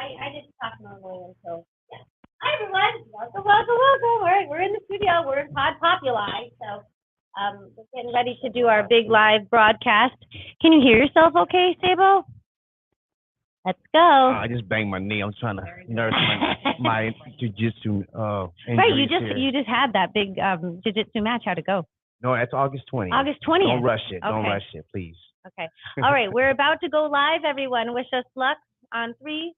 I just talk normally until. Yeah. Hi everyone, welcome. We're in the studio. We're in Pod Populi, so we're getting ready to do our big live broadcast. Can you hear yourself? Okay, Sabo? Let's go. I just banged my knee. I'm trying to nurse my jujitsu Right, injuries here. you just had that big jiu-jitsu match. How'd it go? No, that's August 20th. August 20th. Don't rush it. Don't Okay. rush it, please. Okay. All right, we're about to go live, everyone. Wish us luck on three.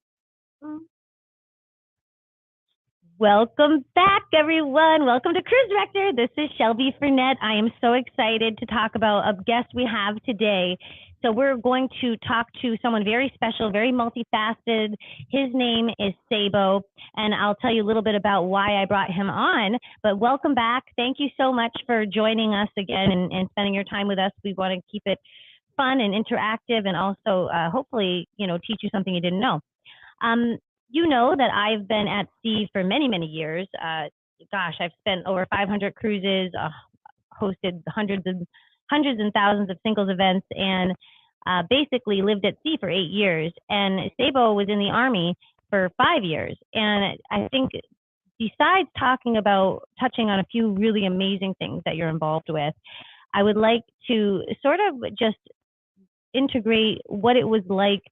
Welcome back, everyone. Welcome to Cruise Director. This is Shelby Furnett. I am so excited to talk about a guest we have today. So we're going to talk to someone very special, very multifaceted. His name is Sabo, and I'll tell you a little bit about why I brought him on. But welcome back. Thank you so much for joining us again and spending your time with us. We want to keep it fun and interactive, and also hopefully, teach you something you didn't know. You know that I've been at sea for many, many years. I've spent over 500 cruises, hosted hundreds and thousands of singles events, and basically lived at sea for 8 years. And Sabo was in the Army for 5 years. And I think besides touching on a few really amazing things that you're involved with, I would like to sort of just integrate what it was like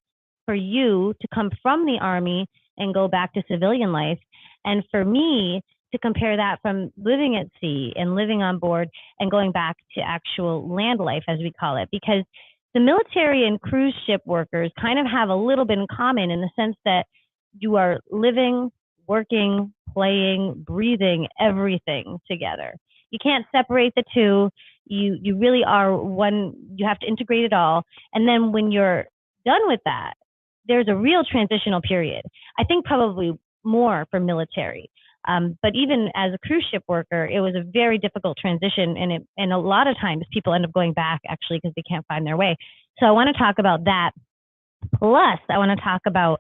for you to come from the Army and go back to civilian life. And for me to compare that from living at sea and living on board and going back to actual land life, as we call it, because the military and cruise ship workers kind of have a little bit in common in the sense that you are living, working, playing, breathing everything together. You can't separate the two. You really are one. You have to integrate it all. And then when you're done with that, there's a real transitional period. I think probably more for military. But even as a cruise ship worker, it was a very difficult transition. And a lot of times people end up going back actually because they can't find their way. So I want to talk about that. Plus, I want to talk about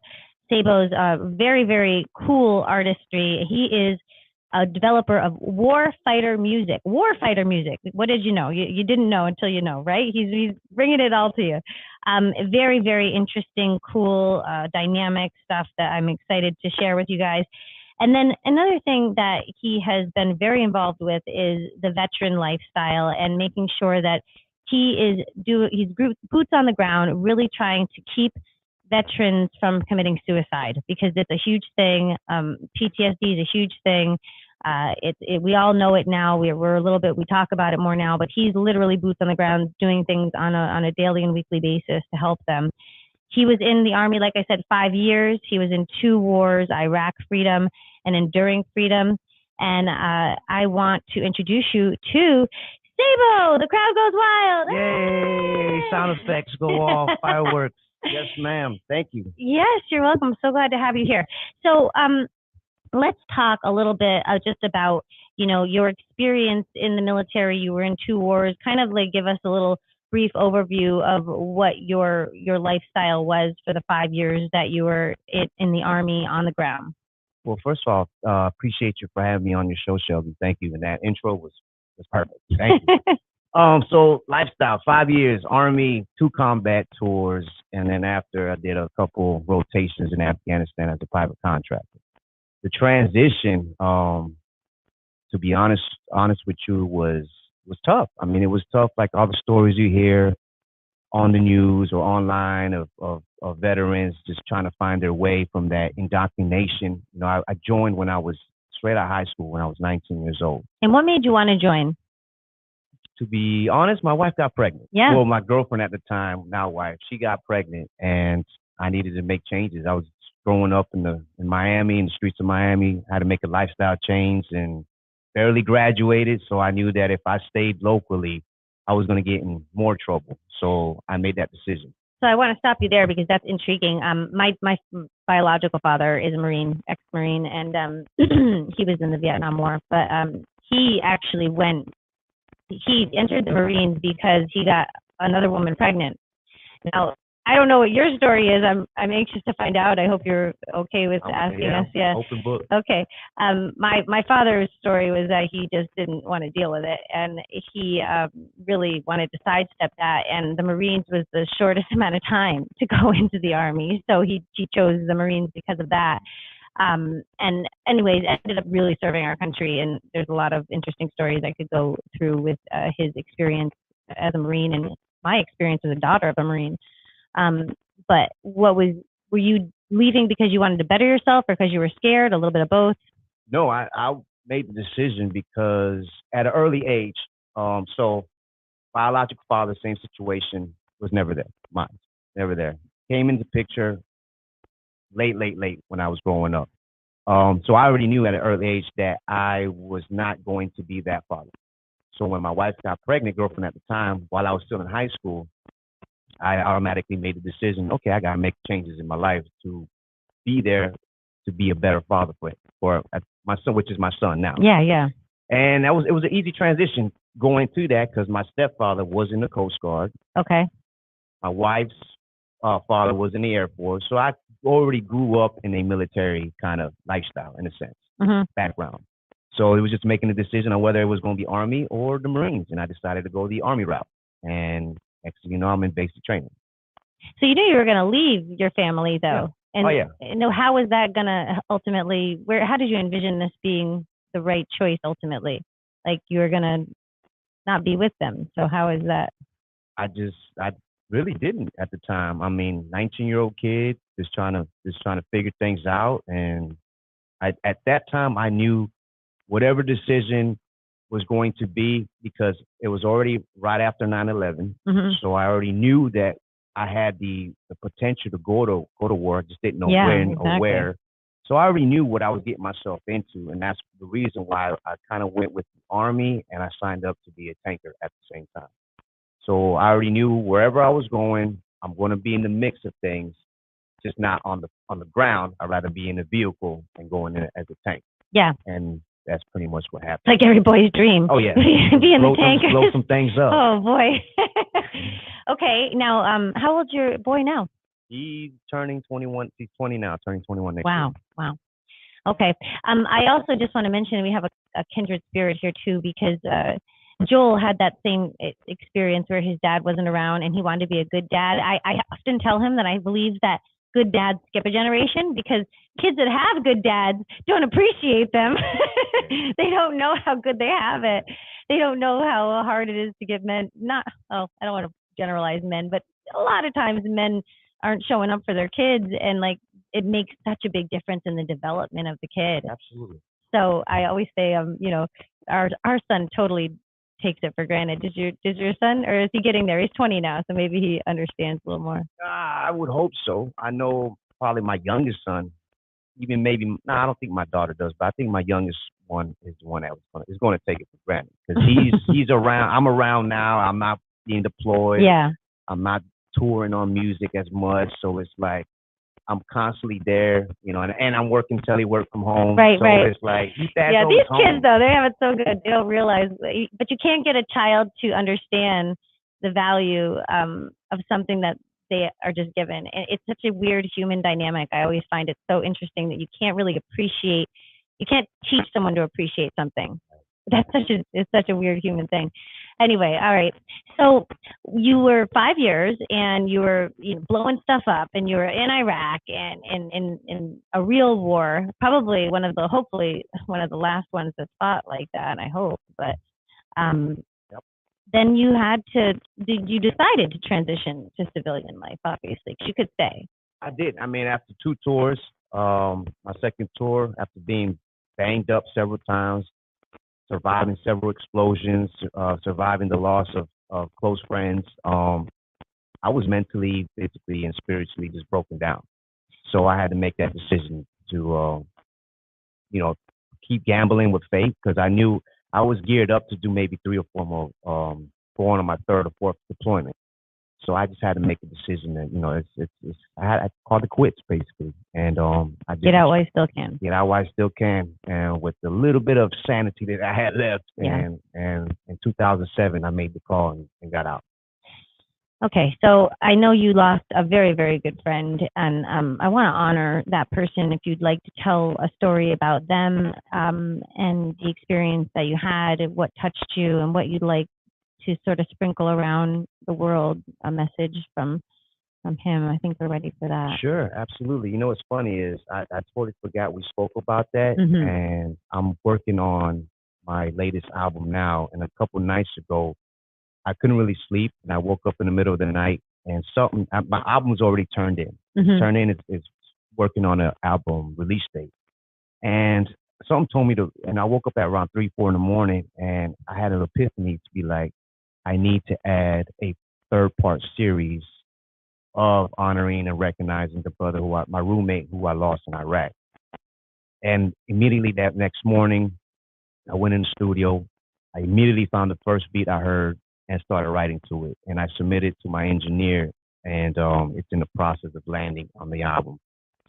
Sabo's very, very cool artistry. He is a developer of warfighter music. Warfighter music. What did you know? You didn't know until you know, right? He's bringing it all to you. Very, very interesting, cool, dynamic stuff that I'm excited to share with you guys. And then another thing that he has been very involved with is the veteran lifestyle and making sure that he's boots on the ground, really trying to keep veterans from committing suicide because it's a huge thing. PTSD is a huge thing. We all know it now. We talk about it more now, but he's literally boots on the ground doing things on a daily and weekly basis to help them. He was in the Army, like I said, 5 years. He was in 2 wars, Iraq freedom and enduring freedom. And I want to introduce you to Sabo. The crowd goes wild. Yay! Sound effects go off, fireworks. Yes, ma'am. Thank you. Yes, you're welcome. I'm so glad to have you here. So let's talk a little bit just about, your experience in the military. You were in 2 wars. Kind of like give us a little brief overview of what your lifestyle was for the 5 years that you were in the Army on the ground. Well, first of all, appreciate you for having me on your show, Shelby. Thank you. And that intro was perfect. Thank you. So lifestyle, 5 years, Army, 2 combat tours, and then after I did a couple rotations in Afghanistan as a private contractor. The transition, to be honest with you, was tough. I mean, it was tough, like all the stories you hear on the news or online of veterans just trying to find their way from that indoctrination. I joined when I was straight out of high school when I was 19 years old. And what made you want to join? To be honest, my wife got pregnant. Yeah. Well, my girlfriend at the time, now wife, she got pregnant, and I needed to make changes. I was growing up in Miami, in the streets of Miami. I had to make a lifestyle change and barely graduated, so I knew that if I stayed locally, I was going to get in more trouble. So I made that decision. So I want to stop you there because that's intriguing. My biological father is a Marine, ex-Marine, and he was in the Vietnam War. But he actually he entered the Marines because he got another woman pregnant. Now, I don't know what your story is. I'm anxious to find out. I hope you're okay with asking us. Yeah. Open book. Okay. My father's story was that he just didn't want to deal with it, and he really wanted to sidestep that. And the Marines was the shortest amount of time to go into the Army, so he chose the Marines because of that. And anyways, ended up really serving our country. And there's a lot of interesting stories I could go through with his experience as a Marine and my experience as a daughter of a Marine. Um, but were you leaving because you wanted to better yourself or because you were scared? A little bit of both? No, I made the decision because at an early age, so biological father, same situation, was never there. Mine, never there. Came into picture late when I was growing up. So I already knew at an early age that I was not going to be that father. So when my wife got pregnant, girlfriend at the time, while I was still in high school, I automatically made the decision, okay, I got to make changes in my life to be there to be a better father for my son, which is my son now. Yeah, yeah. And it was an easy transition going through that because my stepfather was in the Coast Guard. Okay. My wife's father was in the Air Force, so I already grew up in a military kind of lifestyle in a sense, background. So it was just making a decision on whether it was going to be Army or the Marines, and I decided to go the Army route. And next thing you know, I'm in basic training. So you knew you were going to leave your family, though. Yeah. And how was that going to ultimately? How did you envision this being the right choice ultimately? Like you were going to not be with them. So how is that? I really didn't at the time. I mean, 19-year-old kid just trying to figure things out, and at that time I knew whatever decision was going to be because it was already right after 9/11. So I already knew that I had the potential to go to war. I just didn't know when or where. So I already knew what I was getting myself into, and that's the reason why I kind of went with the Army and I signed up to be a tanker at the same time. So I already knew wherever I was going, I'm going to be in the mix of things, just not on the ground. I'd rather be in a vehicle and going in as a tank. Yeah. And that's pretty much what happened. Like every boy's dream. Oh yeah. Be in the tank. Blow some things up. Oh boy. Okay. Now, how old's your boy now? He's turning 21. He's 20 now, turning 21 next year. Wow. Okay. I also just want to mention we have a kindred spirit here too because Joel had that same experience where his dad wasn't around and he wanted to be a good dad. I often tell him that I believe that good dads skip a generation because kids that have good dads don't appreciate them. They don't know how good they have it. They don't know how hard it is to get men. I don't want to generalize men, but a lot of times men aren't showing up for their kids, and like it makes such a big difference in the development of the kid. Absolutely. So I always say, our son totally takes it for granted. Does your son, or is he getting there? He's 20 now, so maybe he understands a little more. I would hope so. I know probably my youngest son, even maybe. I don't think my daughter does, but I think my youngest one is the one that is going to take it for granted because he's around. I'm around now. I'm not being deployed. Yeah. I'm not touring on music as much, so it's like I'm constantly there, and I'm working telework from home. Right, so right. It's like these kids though, they have it so good. They don't realize, but you can't get a child to understand the value of something that they are just given. And it's such a weird human dynamic. I always find it so interesting that you can't really appreciate. You can't teach someone to appreciate something. It's such a weird human thing. Anyway, all right. So you were 5 years and you were blowing stuff up and you were in Iraq and in a real war, probably hopefully one of the last ones that fought like that, I hope. But then you decided to transition to civilian life, obviously, because you could stay. I did. I mean, after 2 tours, my second tour, after being banged up several times, surviving several explosions, surviving the loss of close friends. I was mentally, physically, and spiritually just broken down. So I had to make that decision to, keep gambling with faith because I knew I was geared up to do maybe 3 or 4 more, going on my 3rd or 4th deployment. So I just had to make a decision that, I called it quits basically. And I get out while you still can. Get out while I still can. And with the little bit of sanity that I had left, and in 2007, I made the call and got out. Okay, so I know you lost a very, very good friend, and I want to honor that person. If you'd like to tell a story about them and the experience that you had, and what touched you, and what you'd like to sort of sprinkle around the world, a message from him. I think we're ready for that. Sure, absolutely. You know what's funny is I totally forgot we spoke about that, Hmm. and I'm working on my latest album now. And a couple nights ago, I couldn't really sleep, and I woke up in the middle of the night, and my album's already turned in. It's Hmm. turned in. It's working on an album release date, and something told me to. And I woke up at around 3, 4 in the morning, and I had an epiphany to be like, I need to add a third part series of honoring and recognizing the brother my roommate who I lost in Iraq. And immediately that next morning, I went in the studio. I immediately found the first beat I heard and started writing to it. And I submitted to my engineer, and it's in the process of landing on the album.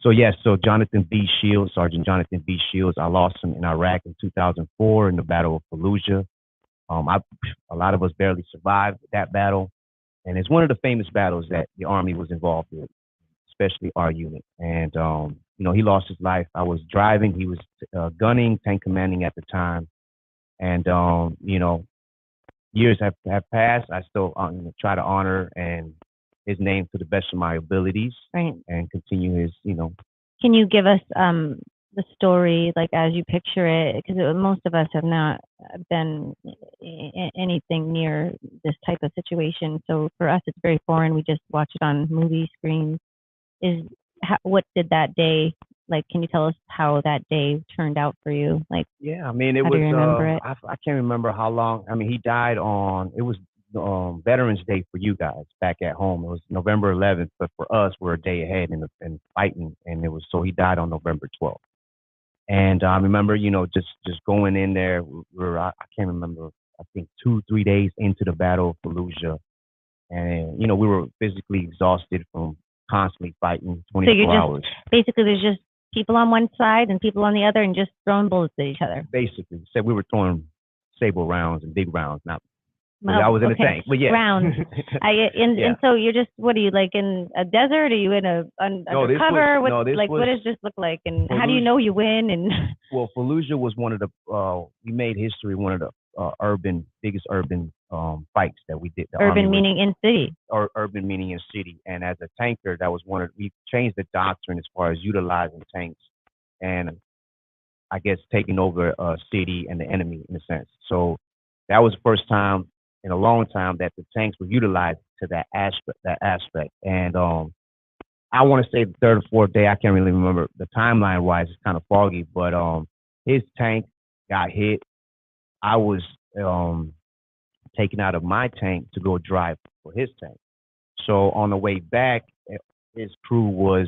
So yes, so Jonathan B. Shields, Sergeant Jonathan B. Shields, I lost him in Iraq in 2004 in the Battle of Fallujah. I, a lot of us barely survived that battle, and it's one of the famous battles that the Army was involved in, especially our unit. And he lost his life. I was driving. He was gunning, tank commanding at the time. And years have passed. I still try to honor and his name to the best of my abilities, Right. and continue his. Can you give us the story, like as you picture it? Because most of us have not been anything near this type of situation. So for us, it's very foreign. We just watch it on movie screens. What did that day like? Can you tell us how that day turned out for you? Like, Yeah, I mean, it how do was. you remember it? I can't remember how long. I mean, he died on. It was Veterans Day for you guys back at home. It was November 11th, but for us, we're a day ahead in fighting, and it was so he died on November 12th. And I remember, just going in there. I can't remember. I think 2, 3 days into the Battle of Fallujah, and we were physically exhausted from constantly fighting So you're 24 just hours. basically there's just people on one side and people on the other, and just throwing bullets at each other. Basically, said we were throwing Sabo rounds and big rounds, not. Well, I was in a okay, tank, but yeah. rounds. Yeah. And so you're just, what are you, like in a desert? Are you in No, this undercover? was no, this Like, what was does this look like? And how do you Fallujah. know you win? And Well, Fallujah was one of the we made history, one of the biggest urban fights that we did. The Army urban meaning in city. or urban meaning in city. And as a tanker, that was we changed the doctrine as far as utilizing tanks and I guess taking over a city and the enemy in a sense. So that was the first time in a long time that the tanks were utilized to that aspect. And I want to say the third or fourth day. I can't really remember the timeline wise. It's kind of foggy, but his tank got hit. I was um, taken out of my tank to go drive for his tank. So on the way back, his crew was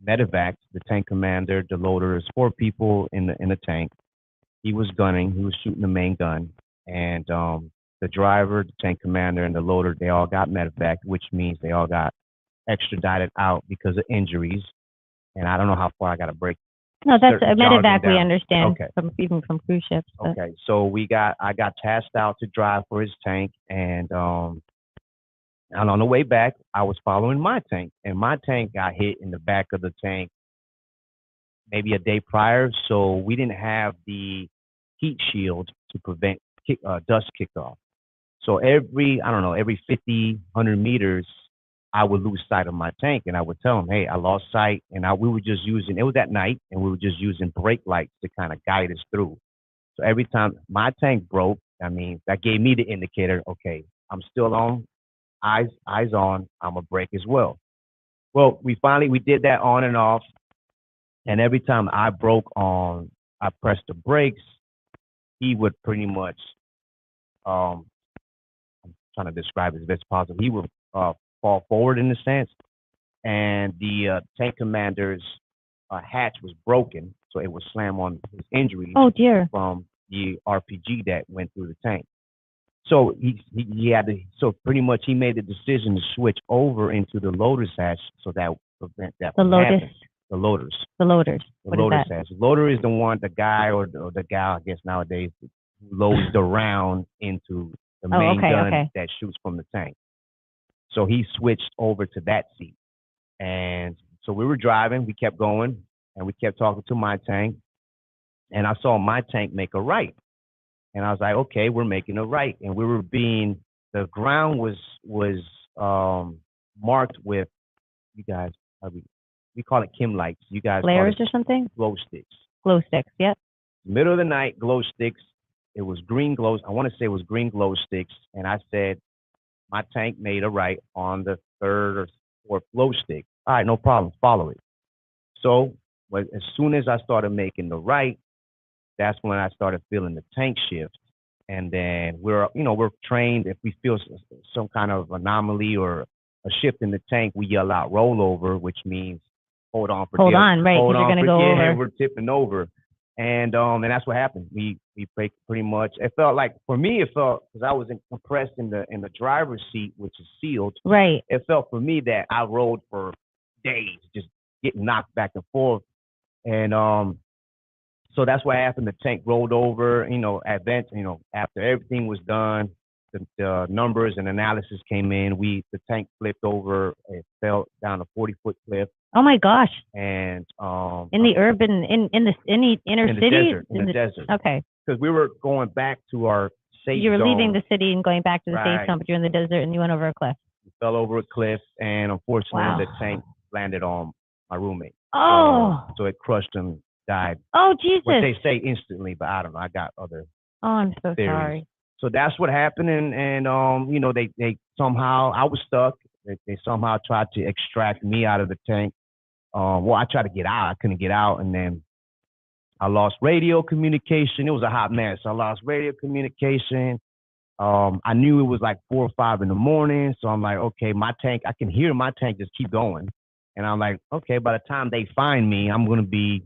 medevac, the tank commander, the loaders, 4 people in the tank. He was gunning. He was shooting the main gun, and the driver, the tank commander, and the loader, they all got medevac, which means they all got extradited out because of injuries. And I don't know how far I got to break No, that's a certain jargon medevac. We down. understand Okay. from even from cruise ships. But Okay. So I got tasked out to drive for his tank, and on the way back, I was following my tank, and my tank got hit in the back of the tank maybe a day prior. So we didn't have the heat shield to prevent dust kickoff. So I don't know, every 50, 100 meters, I would lose sight of my tank, and I would tell them, "Hey, I lost sight," and we were just using. It was at night, and we were just using brake lights to kind of guide us through. So every time my tank broke, I mean, that gave me the indicator. Okay, I'm still on, eyes on. I'm a brake as well. Well, we did that on and off, and every time I pressed the brakes, he would pretty much um, trying to describe it as best possible. He would fall forward in a sense, and the tank commander's hatch was broken, so it would slam on his injuries oh dear. from the RPG that went through the tank. So he had to. So pretty much he made the decision to switch over into the loader's hatch, so that prevent that The from lotus. happening. The loaders. The loaders. The What is loader's that? hatch. Loader is the one, the guy or the gal, I guess nowadays, who loads the round into the Oh, main okay, gun okay. that shoots from the tank. So he switched over to that seat. And so we were driving, we kept going, and we kept talking to my tank. And I saw my tank make a right. And I was like, okay, we're making a right. And the ground was marked with, you guys, we call it Kim lights. You guys call Flares it or something? glow sticks. Glow sticks, yep. Middle of the night, glow sticks. It was green glows. I want to say it was green glow sticks. And I said, my tank made a right on the third or fourth glow stick. All right, no problem. Follow it. So as soon as I started making the right, that's when I started feeling the tank shift. And then we're trained if we feel some kind of anomaly or a shift in the tank, we yell out rollover, which means hold on for Hold dear. on, right? Hold Because you're on going to for go dear, over. we're tipping over. And that's what happened. We pretty much. It felt like for me, it felt because I was compressed in the driver's seat, which is sealed. Right. It felt for me that I rode for days, just getting knocked back and forth. And so that's what happened. The tank rolled over. After everything was done, the numbers and analysis came in. The tank flipped over. It fell down a 40-foot cliff. Oh my gosh! And in the urban, in the inner city, in the desert. Okay. Because we were going back to our safe You were zone. leaving the city and going back to the Right. safe zone, but you're in the desert and you went over a cliff. We fell over a cliff, and unfortunately, Wow. the tank landed on my roommate. Oh. So it crushed him, died. Oh Jesus! What they say instantly, but I don't know. I got other. Oh, I'm so theories. sorry. So that's what happened, and they somehow, I was stuck. They somehow tried to extract me out of the tank. I tried to get out. I couldn't get out, and then I lost radio communication. It was a hot mess. I lost radio communication. I knew it was like 4 or 5 in the morning, so I'm like, okay, my tank. I can hear my tank just keep going, and I'm like, okay, by the time they find me, I'm gonna be,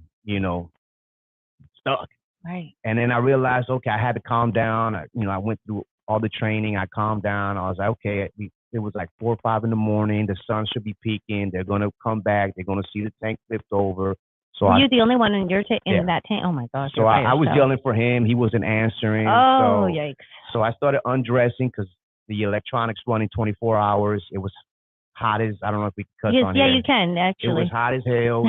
stuck. Right. And then I realized, okay, I had to calm down. I went through all the training. I calmed down. I was like, okay, it was like 4 or 5 in the morning. The sun should be peaking. They're going to come back. They're going to see the tank flipped over. So Were you the only one in your in that tank? Oh my gosh. So I was yelling for him. He wasn't answering. Oh, yikes. So I started undressing because the electronics running 24 hours. It was hot as, I don't know if we can cuss on here. here. Yeah, you can, actually. It was hot as hell.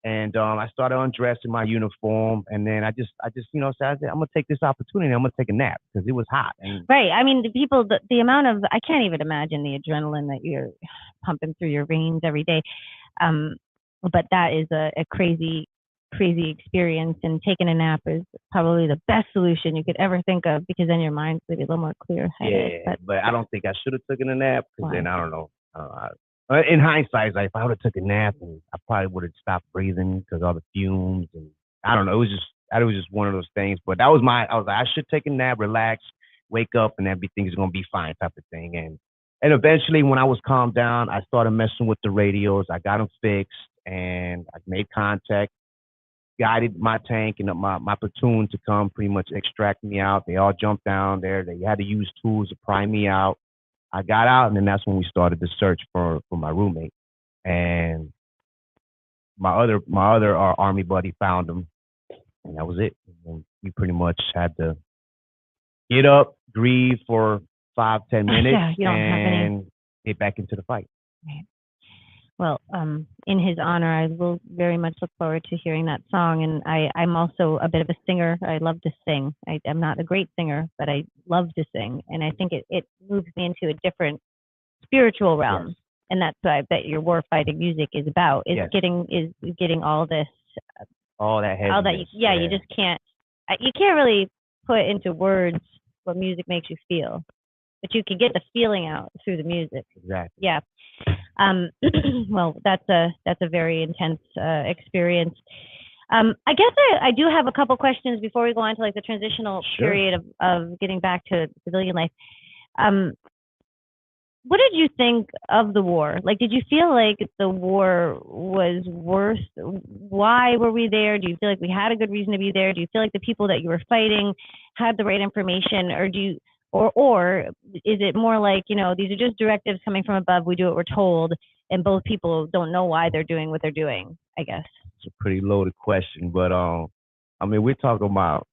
And I started undressing my uniform, and then I just said, I'm gonna take this opportunity. I'm gonna take a nap because it was hot. Right. I mean, the amount of, I can't even imagine the adrenaline that you're pumping through your veins every day. But that is a crazy experience, and taking a nap is probably the best solution you could ever think of, because then your mind's gonna be a little more clear-headed. Yeah, but I don't think I should have taken a nap, because then I don't know. In hindsight, like, if I would have took a nap, and I probably would have stopped breathing because all the fumes, and I don't know. It was just one of those things. But I was like, I should take a nap, relax, wake up, and everything's gonna be fine, type of thing. And eventually, when I was calmed down, I started messing with the radios. I got them fixed, and I made contact, guided my tank and my platoon to come pretty much extract me out. They all jumped down there. They had to use tools to pry me out. I got out, and then that's when we started the search for my roommate. And my other Army buddy found him, and that was it. And we pretty much had to get up, grieve for 5-10 minutes, and get back into the fight. Right. Well, in his honor, I will very much look forward to hearing that song. And I'm also a bit of a singer. I love to sing. I'm not a great singer, but I love to sing. And I think it moves me into a different spiritual realm. Yes. And that's what I bet your war fighting music is about. Is getting all this, all that heaviness. All that, you just can't really put into words what music makes you feel, but you can get the feeling out through the music. Exactly. Yeah. Well, that's a very intense experience. I guess I do have a couple questions before we go on to like the transitional period of getting back to civilian life. What did you think of the war? Like, did you feel like the war was worth? Why were we there? Do you feel like we had a good reason to be there? Do you feel like the people that you were fighting had the right information, or is it more like, these are just directives coming from above, we do what we're told, and both people don't know why they're doing what they're doing, I guess? It's a pretty loaded question, but we're talking about,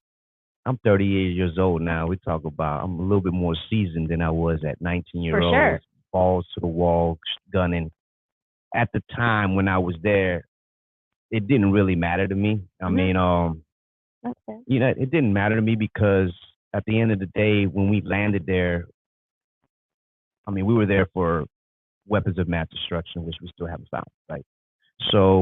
I'm 38 years old now. We talk about, I'm a little bit more seasoned than I was at 19 years old. For sure. balls to the wall, gunning. At the time when I was there, it didn't really matter to me. I mean, Okay. it didn't matter to me because at the end of the day, when we landed there, I mean, we were there for weapons of mass destruction, which we still haven't found, right? So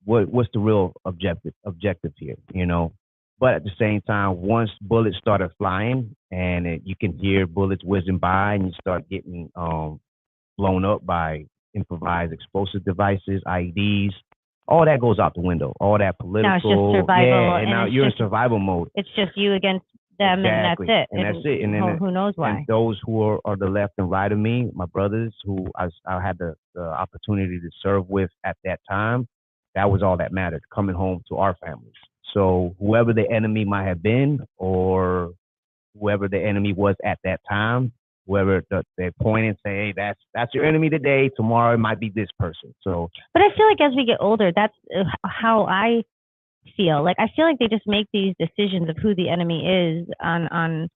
what's the real objective here, you know? But at the same time, once bullets started flying and you can hear bullets whizzing by, and you start getting blown up by improvised explosive devices, IEDs, all that goes out the window. All that Now it's just political, survival, yeah, and and now it's you're in just survival mode. it's just you against them, Exactly, and that's it. and that's it. And then who knows and why? those who are the left and right of me, my brothers, who I had the opportunity to serve with at that time, that was all that mattered. Coming home to our families. So whoever the enemy might have been, or whoever the enemy was at that time, whoever they point and say, hey, that's your enemy today. Tomorrow it might be this person. So, But I feel like as we get older, that's how I feel. Like I feel like they just make these decisions of who the enemy is on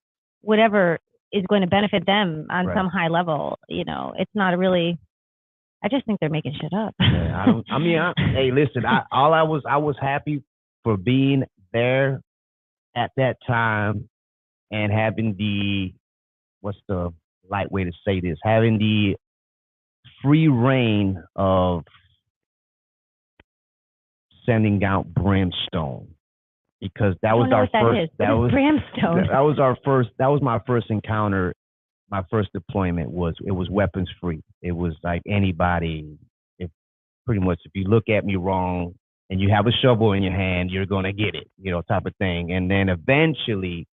whatever is going to benefit them on right. some high level. You know, it's not really. I just think they're making shit up. Yeah, I don't. I mean, hey, listen. I was happy for being there at that time and having the what's the light way to say this? Having the free reign of sending out brimstone, because that I was don't know our what that first. is. That What was is brimstone? that was our first. That was my first encounter. My first deployment was it was weapons free. It was like anybody. If pretty much if you look at me wrong and you have a shovel in your hand, you're gonna get it. You know, type of thing. And then eventually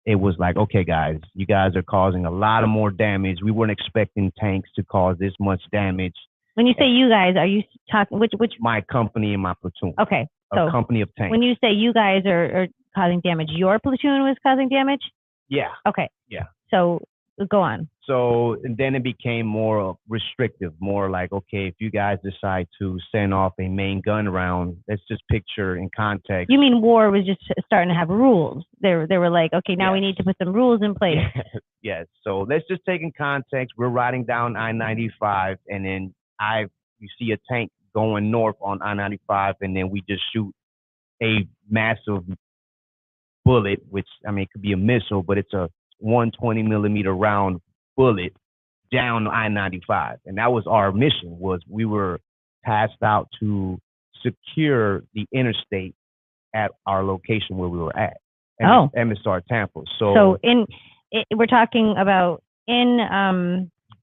it was like, okay, guys, you guys are causing a lot of more damage. We weren't expecting tanks to cause this much damage. When you say you guys, are you talking which? My company and my platoon. Okay, so a company of tanks. when you say you guys are causing damage, your platoon was causing damage. Yeah. Okay. Yeah. So go on. So and then it became more restrictive, more like, okay, if you guys decide to send off a main gun round, let's just picture in context. You mean war was just starting to have rules? They were like, okay, now we Yes. need to put some rules in place. Yes. So let's just take in context. We're riding down I-95, and then you see a tank going north on I-95, and then we just shoot a massive bullet, which I mean it could be a missile, but it's a 120 millimeter round bullet down I-95, and that was our mission. Was we were tasked out to secure the interstate at our location where we were at. Oh. MSR Tampa. So we're talking about in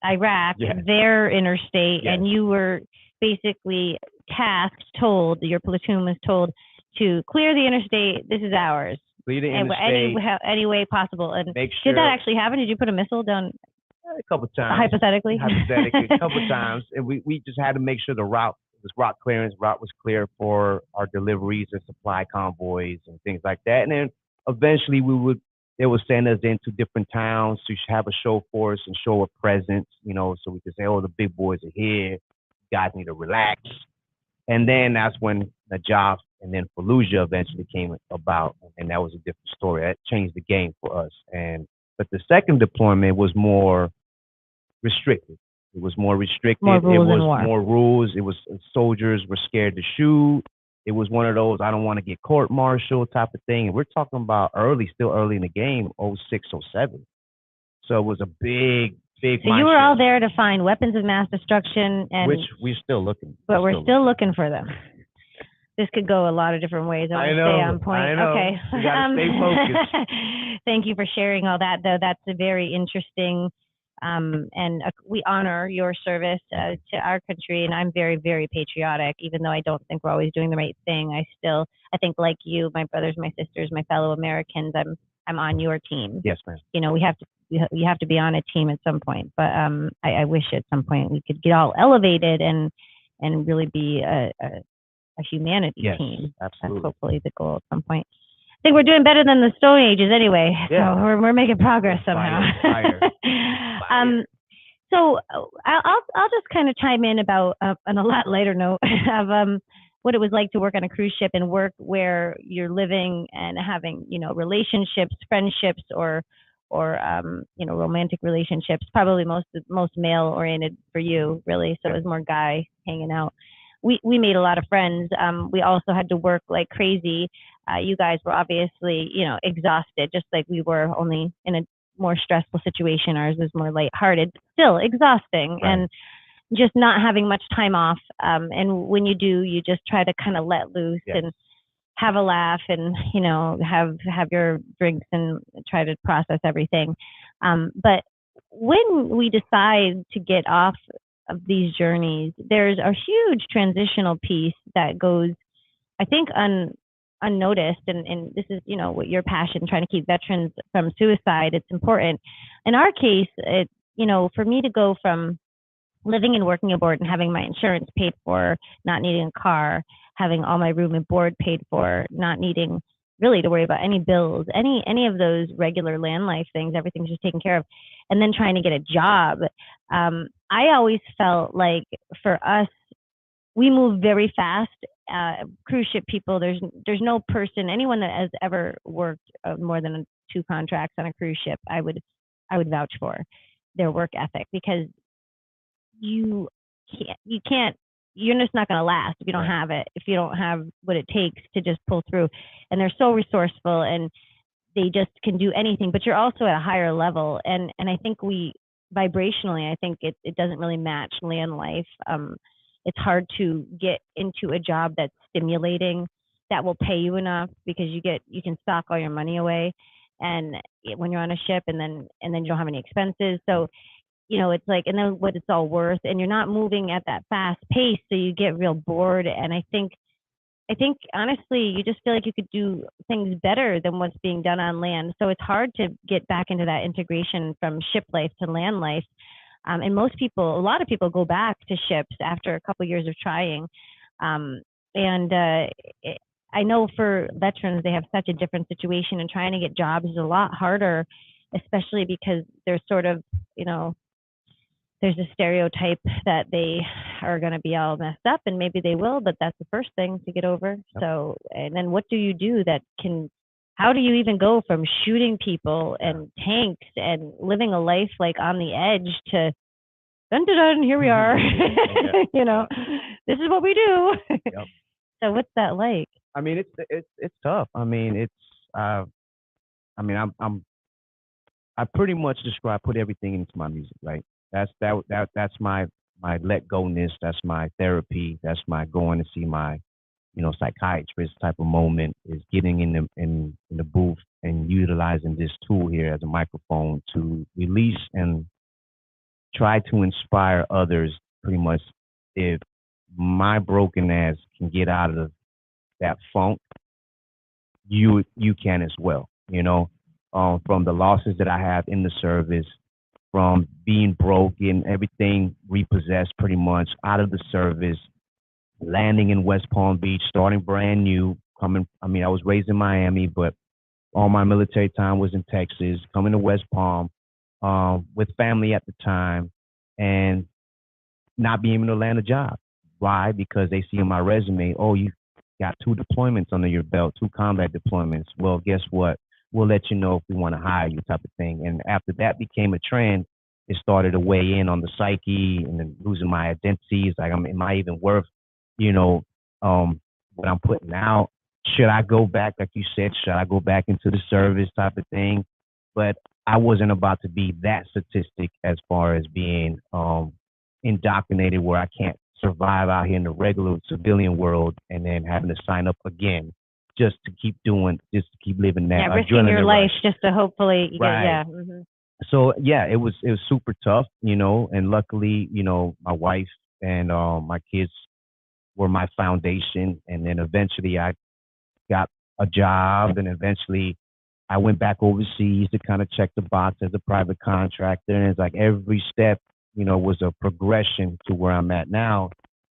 Iraq, Yes. their interstate, Yes. and you were basically your platoon was told to clear the interstate. This is ours. Clear the And interstate. any way possible. And Make sure. did that actually happen? Did you put a missile down? A couple times. Hypothetically, a couple times, and we just had to make sure the route was clear for our deliveries and supply convoys and things like that. And then eventually they would send us into different towns to have a show force and show a presence, you know, so we could say, oh, the big boys are here. You guys need to relax. And then that's when Najaf and then Fallujah eventually came about, and that was a different story. That changed the game for us. But the second deployment was more restricted. It was more restricted. More rules it was in war. more rules. It was soldiers were scared to shoot. It was one of those I don't want to get court-martialed type of thing. And we're talking about still early in the game, 06, 07. So it was a big. So you were all there to find weapons of mass destruction, and which we're still looking. But we're still looking for them. This could go a lot of different ways. I want to stay on point. I know. Okay. We gotta stay focused. Thank you for sharing all that, though. That's a very interesting, and we honor your service to our country. And I'm very, very patriotic, even though I don't think we're always doing the right thing. I think, like you, my brothers, my sisters, my fellow Americans, I'm on your team. Yes, ma'am. You know, you have to be on a team at some point. But I wish at some point we could get all elevated and really be a humanity team. Absolutely. That's hopefully the goal at some point. I think we're doing better than the Stone Ages anyway. Yeah. So we're making progress somehow. Fire. So I'll just kind of chime in about on a lot lighter note of what it was like to work on a cruise ship and work where you're living and having, you know, relationships, friendships, or romantic relationships. Probably most male oriented for you, really. So it was more guy hanging out. We made a lot of friends. We also had to work like crazy. You guys were obviously, exhausted, just like we were, only in a more stressful situation. Ours was more lighthearted, but still exhausting. Right. And just not having much time off. And when you do, you just try to kind of let loose and have a laugh and, have your drinks and try to process everything. But when we decide to get off of these journeys, there's a huge transitional piece that goes, I think, unnoticed. And this is, what your passion, trying to keep veterans from suicide. It's important. In our case, for me to go from living and working abroad and having my insurance paid for, not needing a car, having all my room and board paid for, not needing really to worry about any bills, any of those regular land life things, everything's just taken care of, and then trying to get a job. I always felt like for us, we move very fast. Cruise ship people, there's no person, anyone that has ever worked more than 2 contracts on a cruise ship, I would vouch for their work ethic, because you can't you're just not going to last if you don't have it, if you don't have what it takes to just pull through. And they're so resourceful, and they just can do anything, but you're also at a higher level. And I think vibrationally, I think it doesn't really match land life. It's hard to get into a job that's stimulating, that will pay you enough, because you can stock all your money away, and when you're on a ship, and then you don't have any expenses. So it's like, and then what it's all worth, and you're not moving at that fast pace, so you get real bored. And I think honestly, you just feel like you could do things better than what's being done on land. So it's hard to get back into that integration from ship life to land life. And a lot of people go back to ships after a couple of years of trying. I know for veterans, they have such a different situation, and trying to get jobs is a lot harder, especially because there's sort of, there's a stereotype that they are going to be all messed up, and maybe they will, but that's the first thing to get over. So, and then what do you do how do you even go from shooting people and tanks and living a life like on the edge to dun dun dun, here we are. This is what we do. Yep. So what's that like? I mean, it's tough. I mean, I pretty much put everything into my music, right? That's my let go-ness. That's my therapy. That's my going to see my, psychiatrist type of moment, is getting in the booth and utilizing this tool here as a microphone to release and try to inspire others. Pretty much, if my broken ass can get out of that funk, you can as well. From the losses that I have in the service, from being broken, everything repossessed pretty much out of the service, landing in West Palm Beach, starting brand new, I was raised in Miami, but all my military time was in Texas, coming to West Palm with family at the time, and not being able to land a job. Why? Because they see on my resume, oh, you got 2 deployments under your belt, 2 combat deployments. Well, guess what? We'll let you know if we want to hire you, type of thing. And after that became a trend, it started to weigh in on the psyche, and then losing my identity. It's like, am I even worth, what I'm putting out? Should I go back, like you said, should I go back into the service, type of thing? But I wasn't about to be that statistic as far as being indoctrinated where I can't survive out here in the regular civilian world, and then having to sign up again just to keep living that. Yeah, risking your life just to hopefully get, yeah. Mm-hmm. So yeah, it was super tough, and luckily, my wife and my kids were my foundation. And then eventually I got a job, and eventually I went back overseas to kind of check the box as a private contractor. And it's like every step, was a progression to where I'm at now.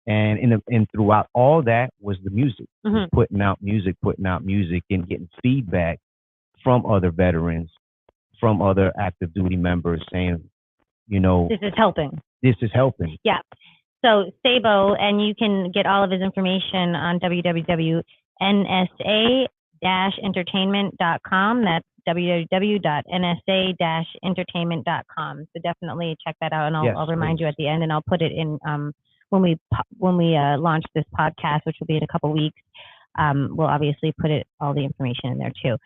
And throughout all that was the music, mm-hmm. putting out music, and getting feedback from other veterans, from other active duty members saying, this is helping. This is helping. Yeah. So Sabo, and you can get all of his information on www.nsa-entertainment.com. That's www.nsa-entertainment.com. So definitely check that out, and I'll remind please. you at the end, and I'll put it in when we launch this podcast, which will be in a couple weeks. We'll obviously put all the information in there too.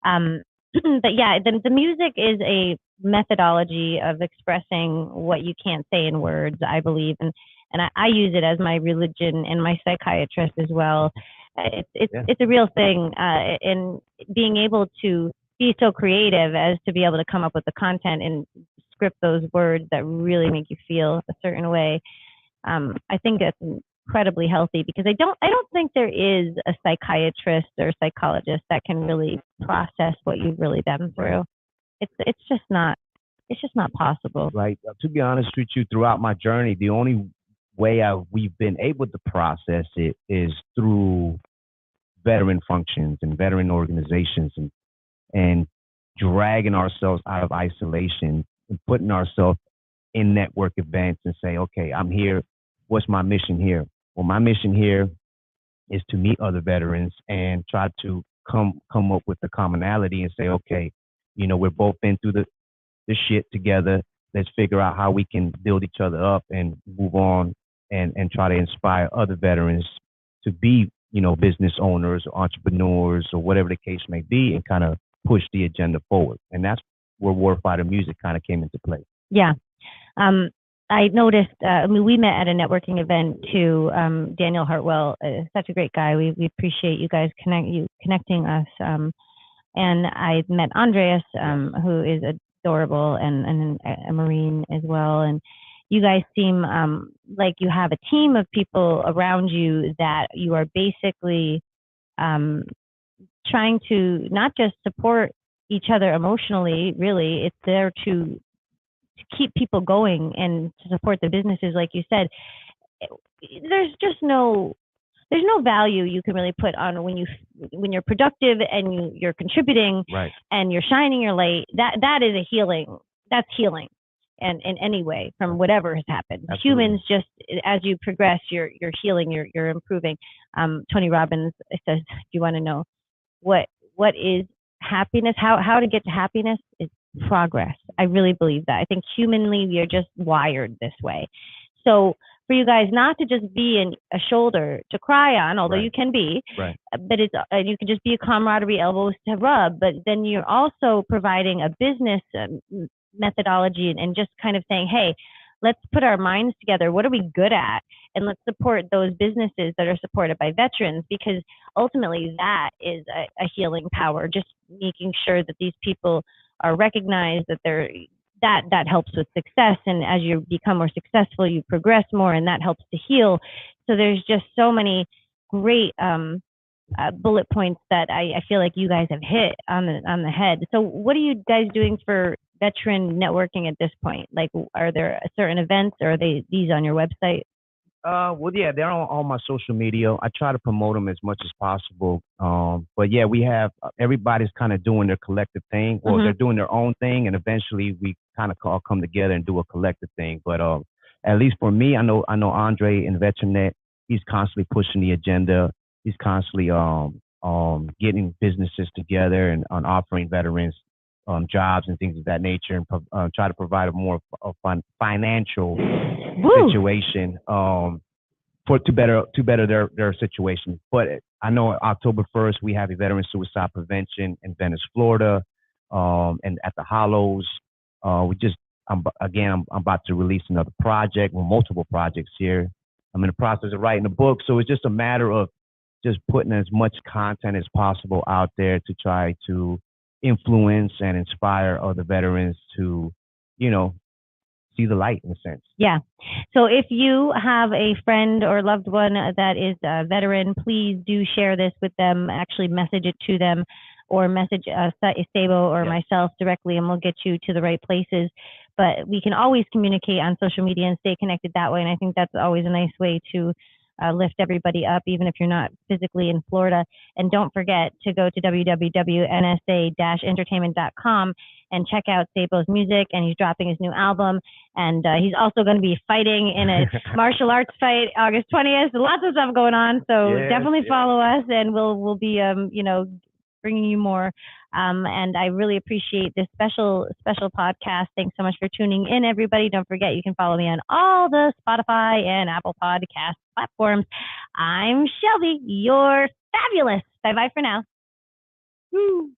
But yeah, the music is a methodology of expressing what you can't say in words, I believe, and I use it as my religion and my psychiatrist as well. It's a real thing, and being able to be so creative as to be able to come up with the content and script those words that really make you feel a certain way. I think that's incredibly healthy, because I don't think there is a psychiatrist or psychologist that can really process what you've really been through. It's just not possible. Right. To be honest with you, throughout my journey, the only way we've been able to process it is through veteran functions and veteran organizations, and dragging ourselves out of isolation and putting ourselves in network events and say, okay, I'm here. What's my mission here? Well, my mission here is to meet other veterans and try to come up with the commonality and say, okay, we're both been through the shit together. Let's figure out how we can build each other up and move on, and try to inspire other veterans to be, business owners or entrepreneurs or whatever the case may be, and kind of push the agenda forward. And that's where Warfighter Music kind of came into play. Yeah. I noticed, we met at a networking event too. Daniel Hartwell, such a great guy. We appreciate you guys connecting us. And I met Andreas, who is adorable, and a Marine as well. And you guys seem like you have a team of people around you that you are basically trying to not just support each other emotionally, really. It's there to keep people going and to support the businesses, like you said. There's no value you can really put on when you're productive and you're contributing, right, and you're shining your light. That is a healing. That's healing, and in any way from whatever has happened. Absolutely. Humans, just as you progress, you're healing, you're improving. Tony Robbins says, if you want to know what is happiness, how to get to happiness, is progress. I really believe that. I think humanly we are just wired this way. So for you guys not to just be a shoulder to cry on, although right, you can be, right, but you can just be a camaraderie, elbows to rub. But then you're also providing a business methodology, and just kind of saying, hey, let's put our minds together. What are we good at? And let's support those businesses that are supported by veterans, because ultimately that is a healing power. Just making sure that these people are recognized, that helps with success. And as you become more successful, you progress more, and that helps to heal. So there's just so many great bullet points that I feel like you guys have hit on the head. So what are you guys doing for veteran networking at this point? Like, are there certain events, or are these on your website? Well, yeah, they're on all my social media. I try to promote them as much as possible. But yeah, we have everybody's kind of doing their collective thing. Well, they're doing their own thing, and eventually we kind of all come together and do a collective thing. But at least for me, I know Andre in VeteranNet. He's constantly pushing the agenda. He's constantly getting businesses together and on offering veterans jobs and things of that nature, and try to provide a more financial situation to better their situation. But I know October 1st we have a veteran suicide prevention in Venice, Florida, and at the Hollows. I'm about to release another project, well, multiple projects here. I'm in the process of writing a book, so it's just a matter of just putting as much content as possible out there to try to influence and inspire other veterans to, see the light, in a sense. Yeah. So if you have a friend or loved one that is a veteran, please do share this with them. Actually message it to them, or message Sabo or myself directly, and we'll get you to the right places. But we can always communicate on social media and stay connected that way. And I think that's always a nice way to lift everybody up, even if you're not physically in Florida. And don't forget to go to www.nsa-entertainment.com and check out Sabo's music. And he's dropping his new album. And he's also going to be fighting in a martial arts fight August 20th. So lots of stuff going on. So definitely follow us, and we'll be, bringing you more And I really appreciate this special podcast. Thanks so much for tuning in, everybody. Don't forget, you can follow me on all the Spotify and Apple Podcast platforms. I'm Shelby. You're fabulous. Bye bye for now. Woo.